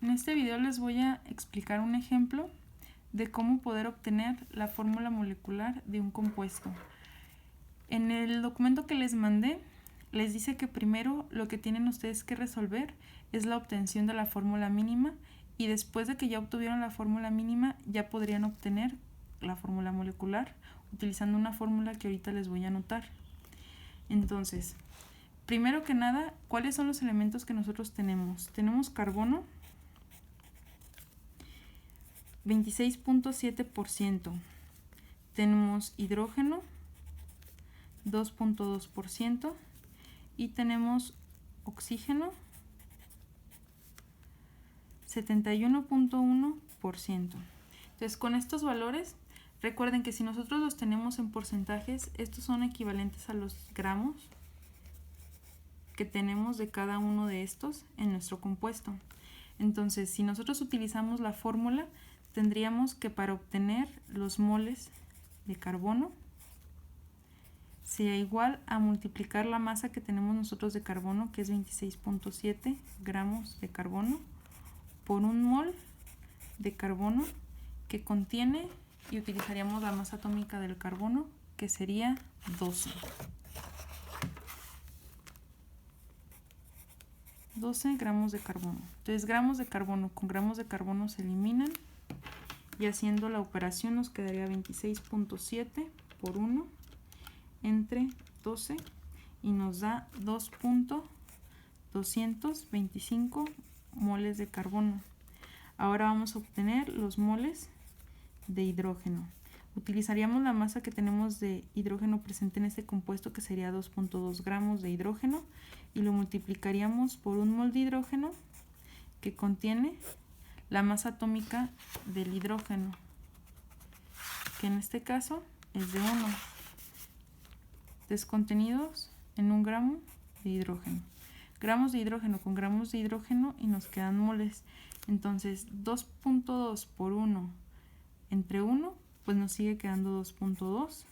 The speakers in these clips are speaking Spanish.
En este video les voy a explicar un ejemplo de cómo poder obtener la fórmula molecular de un compuesto. En el documento que les mandé, les dice que primero lo que tienen ustedes que resolver es la obtención de la fórmula mínima, y después de que ya obtuvieron la fórmula mínima ya podrían obtener la fórmula molecular utilizando una fórmula que ahorita les voy a anotar. Entonces, primero que nada, ¿cuáles son los elementos que nosotros tenemos? Tenemos carbono, 26.7%. Tenemos hidrógeno, 2.2%. Y tenemos oxígeno, 71.1%. Entonces, con estos valores, recuerden que si nosotros los tenemos en porcentajes, estos son equivalentes a los gramos que tenemos de cada uno de estos en nuestro compuesto. Entonces, si nosotros utilizamos la fórmula, tendríamos que para obtener los moles de carbono sería igual a multiplicar la masa que tenemos nosotros de carbono, que es 26.7 gramos de carbono, por un mol de carbono que contiene, y utilizaríamos la masa atómica del carbono, que sería 12 gramos de carbono. Entonces, gramos de carbono con gramos de carbono se eliminan, y haciendo la operación nos quedaría 26.7 por 1 entre 12 y nos da 2.225 moles de carbono. Ahora vamos a obtener los moles de hidrógeno. Utilizaríamos la masa que tenemos de hidrógeno presente en este compuesto, que sería 2.2 gramos de hidrógeno, y lo multiplicaríamos por un mol de hidrógeno que contiene la masa atómica del hidrógeno, que en este caso es de 1. Contenidos en un gramo de hidrógeno. Gramos de hidrógeno con gramos de hidrógeno y nos quedan moles. Entonces 2.2 por 1 entre 1, pues nos sigue quedando 2.2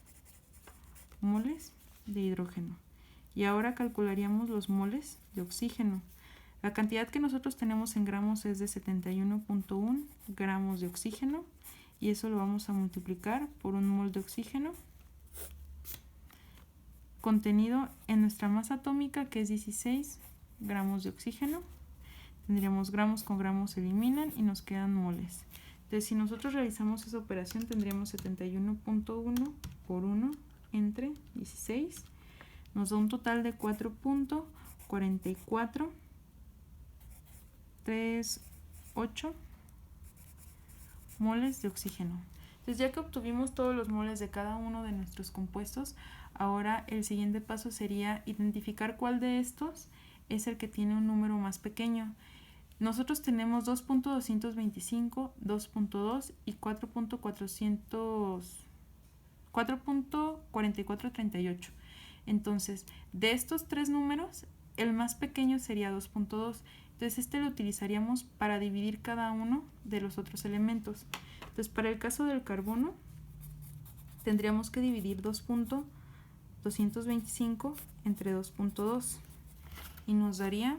moles de hidrógeno. Y ahora calcularíamos los moles de oxígeno. La cantidad que nosotros tenemos en gramos es de 71.1 gramos de oxígeno, y eso lo vamos a multiplicar por un mol de oxígeno contenido en nuestra masa atómica, que es 16 gramos de oxígeno. Tendríamos gramos con gramos se eliminan y nos quedan moles. Entonces, si nosotros realizamos esa operación, tendríamos 71.1 por 1 entre 16. Nos da un total de 4.4438 moles de oxígeno. Entonces, ya que obtuvimos todos los moles de cada uno de nuestros compuestos, ahora el siguiente paso sería identificar cuál de estos es el que tiene un número más pequeño. Nosotros tenemos 2.225, 2.2 y 4.4438. Entonces, de estos tres números, el más pequeño sería 2.2. Entonces, este lo utilizaríamos para dividir cada uno de los otros elementos. Entonces, para el caso del carbono, tendríamos que dividir 2.225 entre 2.2 y nos daría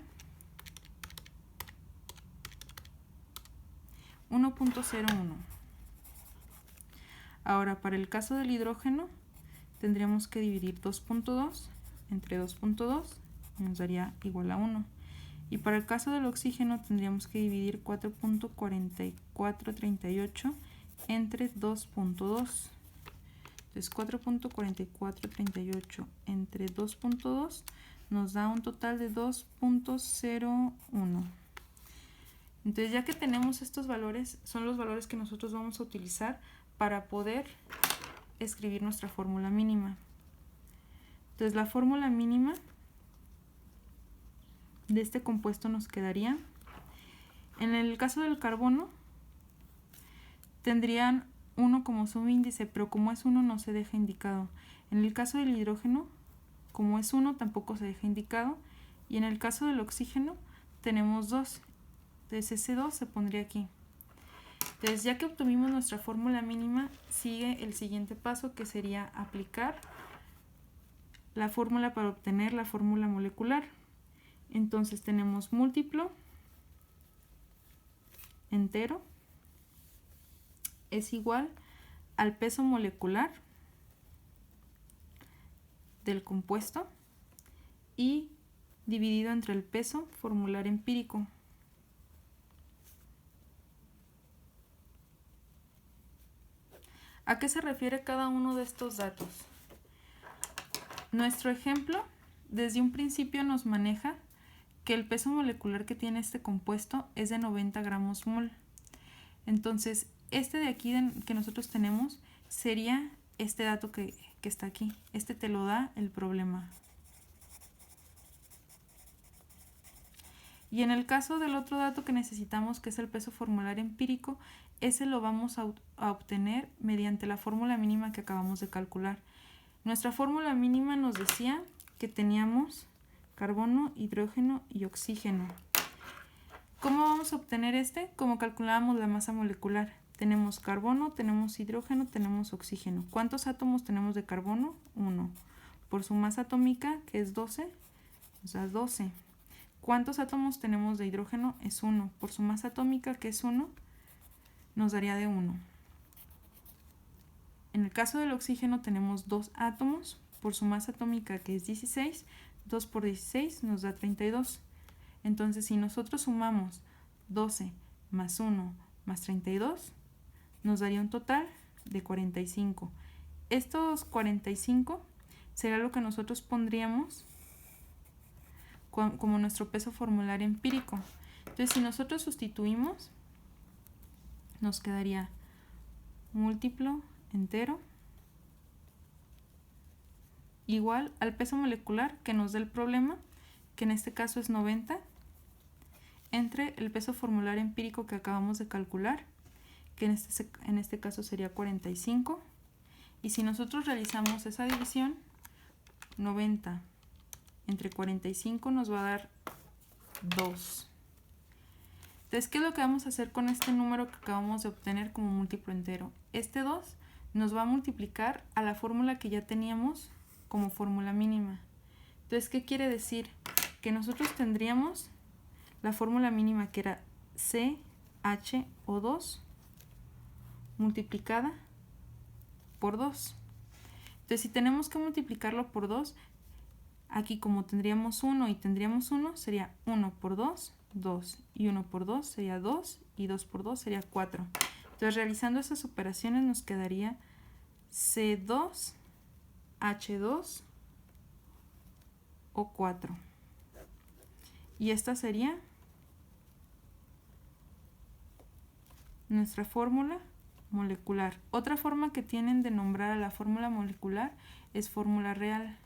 1.01. Ahora, para el caso del hidrógeno, tendríamos que dividir 2.2 entre 2.2 y nos daría igual a 1. Y para el caso del oxígeno, tendríamos que dividir 4.4438 entre 2.2. Entonces, 4.4438 entre 2.2 nos da un total de 2.01. Entonces, ya que tenemos estos valores, son los valores que nosotros vamos a utilizar para poder escribir nuestra fórmula mínima. Entonces, la fórmula mínima de este compuesto nos quedaría, en el caso del carbono, tendrían 1 como subíndice, pero como es 1 no se deja indicado. En el caso del hidrógeno, como es 1 tampoco se deja indicado. Y en el caso del oxígeno tenemos 2. Entonces ese 2 se pondría aquí. Entonces, ya que obtuvimos nuestra fórmula mínima, sigue el siguiente paso, que sería aplicar la fórmula para obtener la fórmula molecular. Entonces tenemos múltiplo entero es igual al peso molecular del compuesto y dividido entre el peso formular empírico. ¿A qué se refiere cada uno de estos datos? Nuestro ejemplo desde un principio nos maneja que el peso molecular que tiene este compuesto es de 90 gramos mol. Entonces, este de aquí que nosotros tenemos sería este dato que está aquí. Este te lo da el problema. Y en el caso del otro dato que necesitamos, que es el peso formular empírico, ese lo vamos a obtener mediante la fórmula mínima que acabamos de calcular. Nuestra fórmula mínima nos decía que teníamos carbono, hidrógeno y oxígeno. ¿Cómo vamos a obtener este? Como calculábamos la masa molecular. Tenemos carbono, tenemos hidrógeno, tenemos oxígeno. ¿Cuántos átomos tenemos de carbono? 1. Por su masa atómica, que es 12, nos da 12. ¿Cuántos átomos tenemos de hidrógeno? Es 1. Por su masa atómica, que es 1, nos daría de 1. En el caso del oxígeno tenemos 2 átomos. Por su masa atómica, que es 16, 2 por 16 nos da 32. Entonces, si nosotros sumamos 12 más 1 más 32, nos daría un total de 45. Estos 45 será lo que nosotros pondríamos como nuestro peso formular empírico. Entonces, si nosotros sustituimos, nos quedaría múltiplo entero igual al peso molecular que nos da el problema, que en este caso es 90, entre el peso formular empírico que acabamos de calcular, que en este caso sería 45. Y si nosotros realizamos esa división, 90 entre 45 nos va a dar 2. Entonces, ¿qué es lo que vamos a hacer con este número que acabamos de obtener como múltiplo entero? Este 2 nos va a multiplicar a la fórmula que ya teníamos como fórmula mínima. Entonces, ¿qué quiere decir? Que nosotros tendríamos la fórmula mínima, que era CHO2 multiplicada por 2. Entonces, si tenemos que multiplicarlo por 2, aquí como tendríamos 1 y tendríamos 1, sería 1 por 2, 2. Y 1 por 2 sería 2, y 2 por 2 sería 4. Entonces, realizando esas operaciones nos quedaría C2H2 O4. Y esta sería nuestra fórmula molecular. Otra forma que tienen de nombrar a la fórmula molecular es fórmula real.